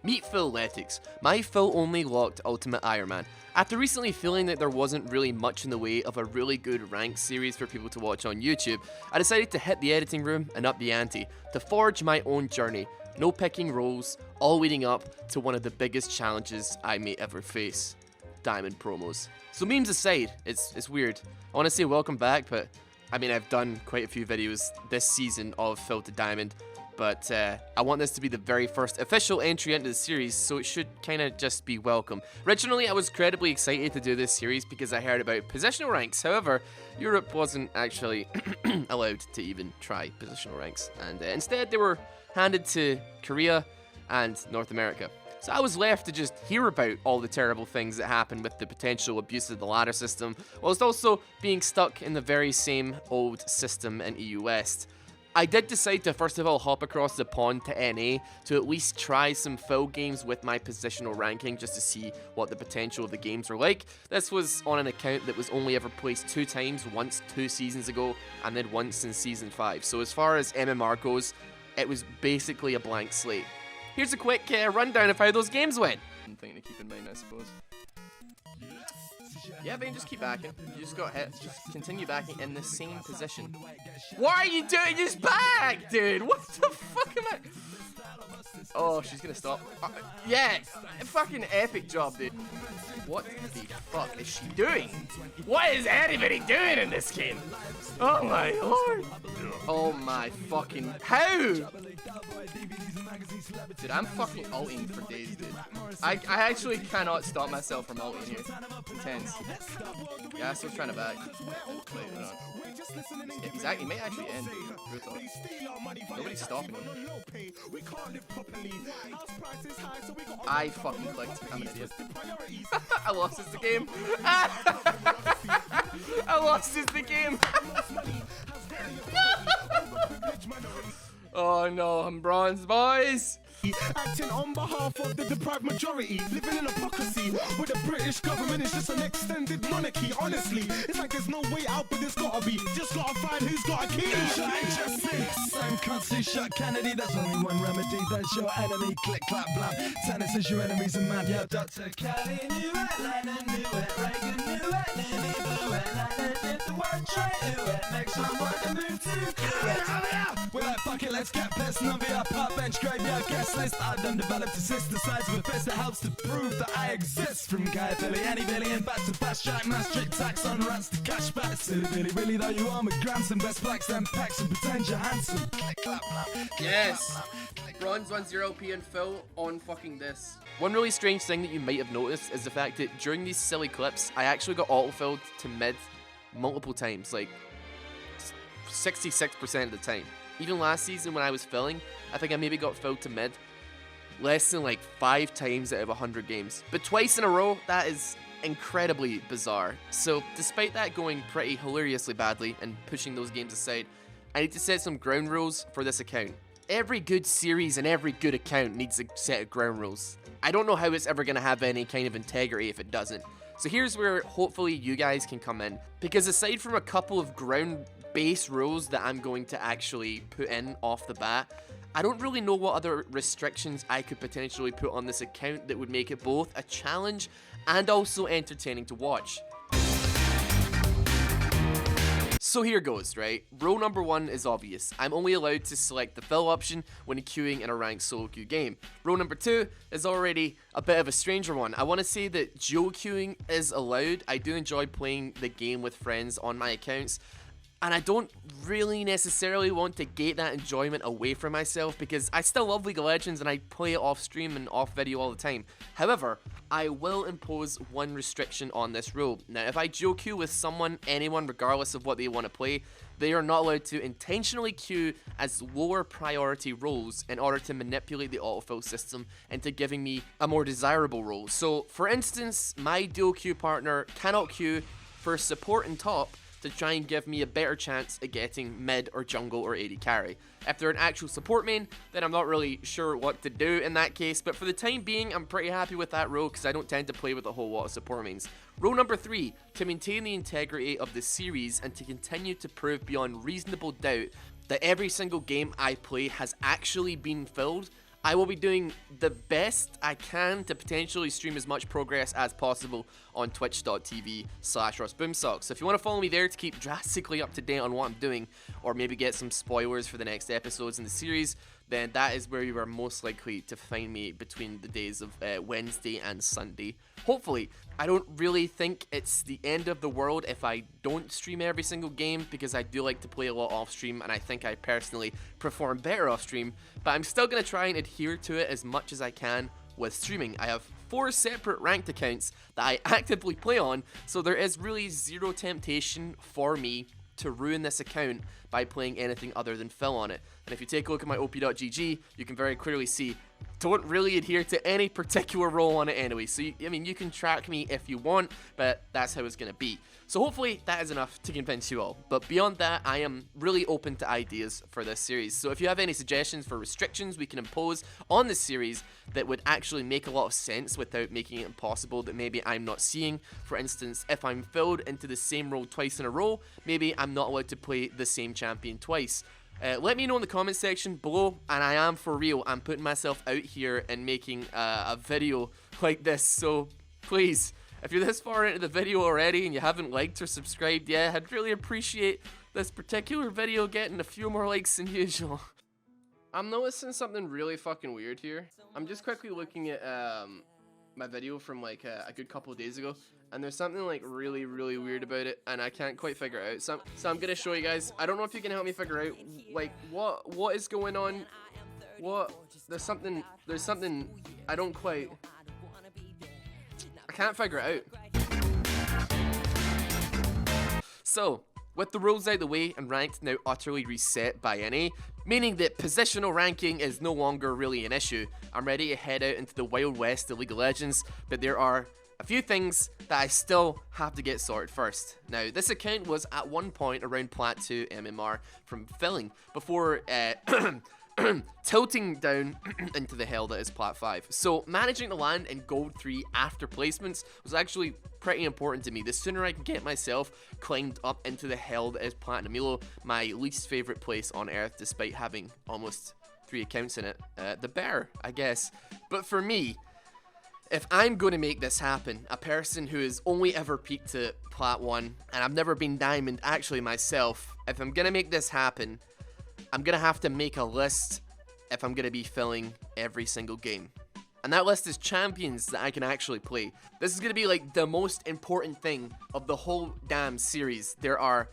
Meet Filletics, my Fill-only locked Ultimate Iron Man. After recently feeling that there wasn't really much in the way of a really good ranked series for people to watch on YouTube, I decided to hit the editing room and up the ante, to forge my own journey. No picking roles, all leading up to one of the biggest challenges I may ever face. Diamond promos. So memes aside, it's weird. I want to say welcome back, but I mean I've done quite a few videos this season of Fill to Diamond, but I want this to be the very first official entry into the series, so it should kind of just be welcome. Originally, I was incredibly excited to do this series because I heard about positional ranks. However, Europe wasn't actually allowed to even try positional ranks, and instead they were handed to Korea and North America. So I was left to just hear about all the terrible things that happen with the potential abuse of the ladder system, whilst also being stuck in the very same old system in EU West. I did decide to first of all hop across the pond to NA to at least try some Fill games with my positional ranking just to see what the potential of the games were like. This was on an account that was only ever placed 2 times, once 2 seasons ago and then once in Season 5. So as far as MMR goes, it was basically a blank slate. Here's a quick rundown of how those games went. One thing to keep in mind, I suppose. Yeah, Vayne, just keep backing. You just got hit. Just continue backing in the same position. What are you doing? Just back, dude! What the fuck am I... Oh, she's gonna stop. Yeah! Fucking epic job, dude. What the fuck is she doing? What is anybody doing in this game? Oh my lord! Oh my fucking... How? Dude, I'm fucking ulting for days, dude. I actually cannot stop myself from ulting here. Intense. Yeah, I'm still trying to back. Wait, hold on. Exactly, he may actually end. Nobody's stopping him. I fucking clicked. I'm an idiot. I lost this the game. I lost this the game. Oh no, I'm bronze, boys! Acting on behalf of the deprived majority, living in hypocrisy with the British government is just an extended monarchy. Honestly, it's like there's no way out, but there's gotta be. Just gotta find who's got a key. Same cunts who shot Kennedy. There's only one remedy. There's your enemy. Click, clap, blam. Tennis is your enemies and man. Yeah, Dr. Kelly knew it, Lennon knew it, Reagan knew it, Nini knew it, Lennon did the work, Trey knew it. Next one, what the move to? We're like, fuck it, let's get pissed. None of your park bench graveyard guest list. I've done developed a system size of a fist that helps to prove that I exist. From Guy Billy, any Billy, and back to Bash Jack, man, strict tax on rats to cash back. Silly Billy, really though you are my grandson. Best blacks, then packs and pretend you're handsome. Click, clap, clap. Yes! Bronze 1-0P and Fill on fucking this. One really strange thing that you might have noticed is the fact that during these silly clips, I actually got autofilled to mid multiple times, like 66% of the time. Even last season when I was filling, I think I maybe got filled to mid less than like 5 times out of 100 games. But twice in a row, that is incredibly bizarre. So despite that going pretty hilariously badly and pushing those games aside, I need to set some ground rules for this account. Every good series and every good account needs a set of ground rules. I don't know how it's ever going to have any kind of integrity if it doesn't. So here's where hopefully you guys can come in, because aside from a couple of ground base rules that I'm going to actually put in off the bat, I don't really know what other restrictions I could potentially put on this account that would make it both a challenge and also entertaining to watch. So here goes, right? Rule number 1 is obvious. I'm only allowed to select the Fill option when queuing in a ranked solo queue game. Rule number 2 is already a bit of a stranger one. I want to say that duo queuing is allowed. I do enjoy playing the game with friends on my accounts, and I don't really necessarily want to gate that enjoyment away from myself because I still love League of Legends and I play it off stream and off video all the time. However, I will impose one restriction on this rule. Now, if I duo queue with anyone, regardless of what they want to play, they are not allowed to intentionally queue as lower priority roles in order to manipulate the autofill system into giving me a more desirable role. So, for instance, my duo queue partner cannot queue for support and top to try and give me a better chance at getting mid or jungle or AD carry. If they're an actual support main, then I'm not really sure what to do in that case, but for the time being, I'm pretty happy with that rule because I don't tend to play with a whole lot of support mains. Rule number 3, to maintain the integrity of the series and to continue to prove beyond reasonable doubt that every single game I play has actually been filled, I will be doing the best I can to potentially stream as much progress as possible on twitch.tv/RossBoomsocks. So if you want to follow me there to keep drastically up to date on what I'm doing, or maybe get some spoilers for the next episodes in the series, then that is where you are most likely to find me between the days of Wednesday and Sunday. Hopefully. I don't really think it's the end of the world if I don't stream every single game, because I do like to play a lot off stream, and I think I personally perform better off stream, but I'm still going to try and adhere to it as much as I can with streaming. I have 4 separate ranked accounts that I actively play on, so there is really zero temptation for me to ruin this account by playing anything other than Phil on it. And if you take a look at my op.gg, you can very clearly see don't really adhere to any particular role on it anyway. So, I mean, you can track me if you want, but that's how it's going to be. So hopefully that is enough to convince you all. But beyond that, I am really open to ideas for this series. So if you have any suggestions for restrictions we can impose on this series that would actually make a lot of sense without making it impossible, that maybe I'm not seeing. For instance, if I'm filled into the same role twice in a row, maybe I'm not allowed to play the same champion twice. Let me know in the comment section below, and I am for real. I'm putting myself out here and making a video like this, so please, if you're this far into the video already and you haven't liked or subscribed yet, I'd really appreciate this particular video getting a few more likes than usual. I'm noticing something really fucking weird here. I'm just quickly looking at my video from like a good couple of days ago, and there's something like really weird about it, and I can't quite figure it out. So I'm gonna show you guys. I don't know if you can help me figure out like what is going on. There's something I can't figure it out. So with the rules out of the way and ranked now utterly reset by NA, meaning that positional ranking is no longer really an issue, I'm ready to head out into the Wild West of League of Legends, but there are a few things that I still have to get sorted first. Now, this account was at one point around Plat 2 MMR from filling before tilting down into the hell that is Plat 5. So managing to land in Gold 3 after placements was actually pretty important to me. The sooner I can get myself climbed up into the hell that is Platinum Elo, my least favorite place on earth despite having almost 3 accounts in it, the better, I guess. But for me, if I'm going to make this happen, a person who has only ever peaked to Plat 1, and I've never been Diamond actually myself, if I'm going to make this happen, I'm going to have to make a list if I'm going to be filling every single game. And that list is champions that I can actually play. This is going to be like the most important thing of the whole damn series. There are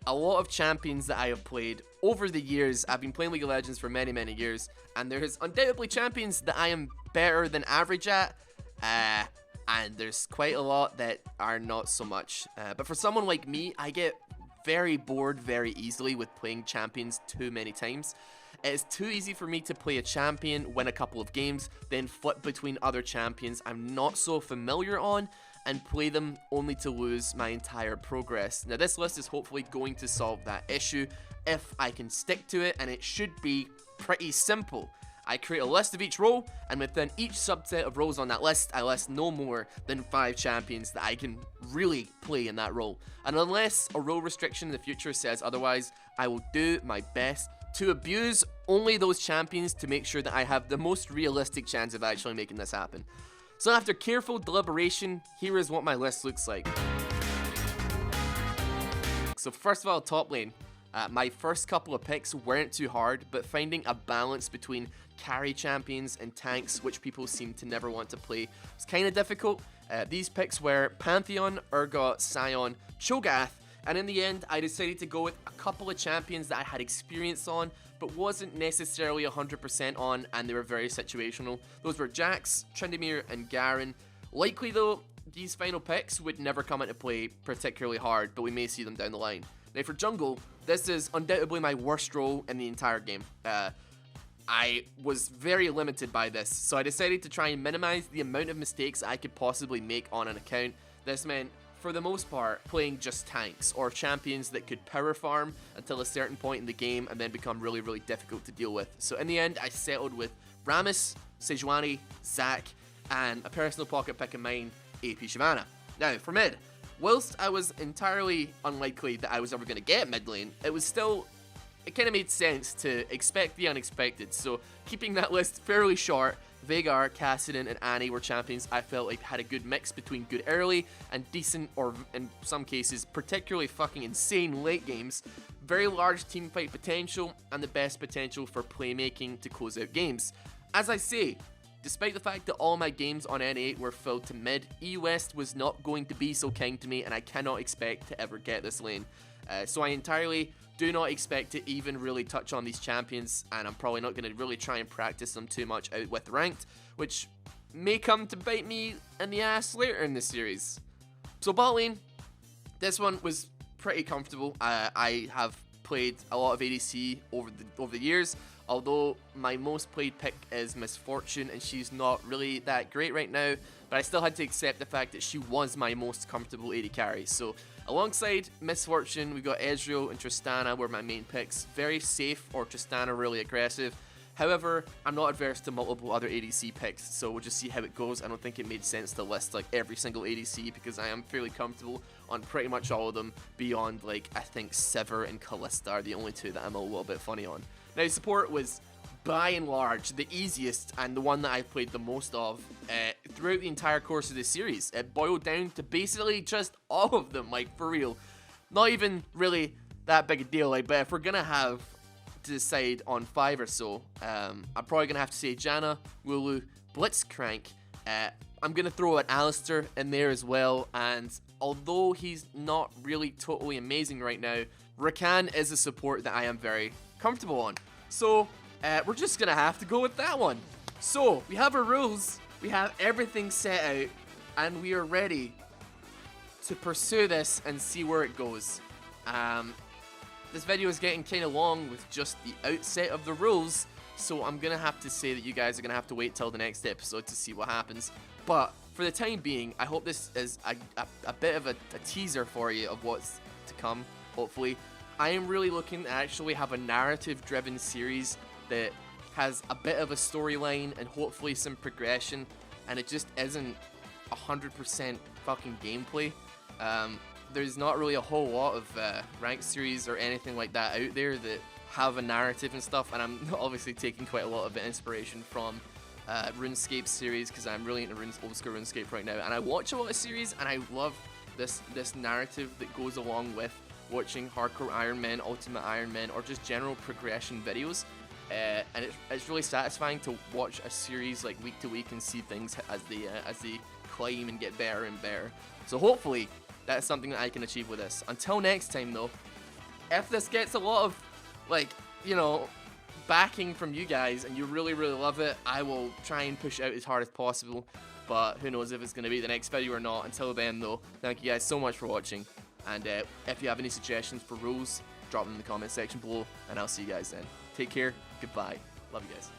a lot of champions that I have played over the years. I've been playing League of Legends for many years, and there's undoubtedly champions that I am better than average at, and there's quite a lot that are not so much. But for someone like me, I get very bored very easily with playing champions too many times. It's too easy for me to play a champion, win a couple of games, then flip between other champions I'm not so familiar on, and play them only to lose my entire progress. Now this list is hopefully going to solve that issue if I can stick to it, and it should be pretty simple. I create a list of each role, and within each subset of roles on that list, I list no more than 5 champions that I can really play in that role. And unless a role restriction in the future says otherwise, I will do my best to abuse only those champions to make sure that I have the most realistic chance of actually making this happen. So after careful deliberation, here is what my list looks like. So first of all, top lane. My first couple of picks weren't too hard, but finding a balance between carry champions and tanks, which people seem to never want to play, was kind of difficult. These picks were Pantheon, Urgot, Sion, Cho'Gath, and in the end, I decided to go with a couple of champions that I had experience on, but wasn't necessarily 100% on, and they were very situational. Those were Jax, Tryndamere, and Garen. Likely though, these final picks would never come into play particularly hard, but we may see them down the line. Now for jungle, this is undoubtedly my worst role in the entire game. I was very limited by this, so I decided to try and minimize the amount of mistakes I could possibly make on an account. This meant, for the most part, playing just tanks or champions that could power farm until a certain point in the game and then become really difficult to deal with. So in the end, I settled with Rammus, Sejuani, Zac, and a personal pocket pick of mine, AP Shyvana. Now for mid, whilst I was entirely unlikely that I was ever going to get mid lane, it was still it kind of made sense to expect the unexpected. So keeping that list fairly short, Vhagar, Kassadin, and Annie were champions I felt like had a good mix between good early and decent, or in some cases, particularly fucking insane late games, very large teamfight potential, and the best potential for playmaking to close out games. As I say, despite the fact that all my games on N8 were filled to mid, E-West was not going to be so kind to me, and I cannot expect to ever get this lane. So I entirely do not expect to even really touch on these champions, and I'm probably not going to really try and practice them too much out with ranked, which may come to bite me in the ass later in this series. So bot lane, this one was pretty comfortable. I have played a lot of ADC over the years, although my most played pick is Misfortune, and she's not really that great right now, but I still had to accept the fact that she was my most comfortable AD carry. So alongside Misfortune, we got Ezreal and Tristana were my main picks. Very safe, or Tristana really aggressive. However, I'm not adverse to multiple other ADC picks, so we'll just see how it goes. I don't think it made sense to list like every single ADC, because I am fairly comfortable on pretty much all of them, beyond like I think Sever and Kalista are the only two that I'm a little bit funny on. Now support was by and large the easiest and the one that I played the most of throughout the entire course of this series. It boiled down to basically just all of them, like for real. Not even really that big a deal, like, but if we're gonna have to decide on 5 or so, I'm probably gonna have to say Janna, Wooloo, Blitzcrank. I'm gonna throw an Alistar in there as well, and although he's not really totally amazing right now, Rakan is a support that I am very comfortable on. So we're just gonna have to go with that one. So we have our rules, we have everything set out, and we are ready to pursue this and see where it goes. This video is getting kind of long with just the outset of the rules, so I'm gonna have to say that you guys are gonna have to wait till the next episode to see what happens. But for the time being, I hope this is a bit of a teaser for you of what's to come, hopefully. I am really looking to actually have a narrative-driven series that has a bit of a storyline and hopefully some progression, and it just isn't 100% fucking gameplay. There's not really a whole lot of ranked series or anything like that out there that have a narrative and stuff, and I'm obviously taking quite a lot of inspiration from RuneScape series, because I'm really into old school RuneScape right now, and I watch a lot of series, and I love this narrative that goes along with watching hardcore Iron Man, Ultimate Iron Man, or just general progression videos. And it's really satisfying to watch a series like week to week and see things as they climb and get better and better. So hopefully that's something that I can achieve with this. Until next time though, if this gets a lot of, like, you know, backing from you guys and you really love it, I will try and push out as hard as possible, but who knows if it's going to be the next video or not. Until then though, thank you guys so much for watching, and if you have any suggestions for rules, drop them in the comment section below, and I'll see you guys then. Take care, goodbye, love you guys.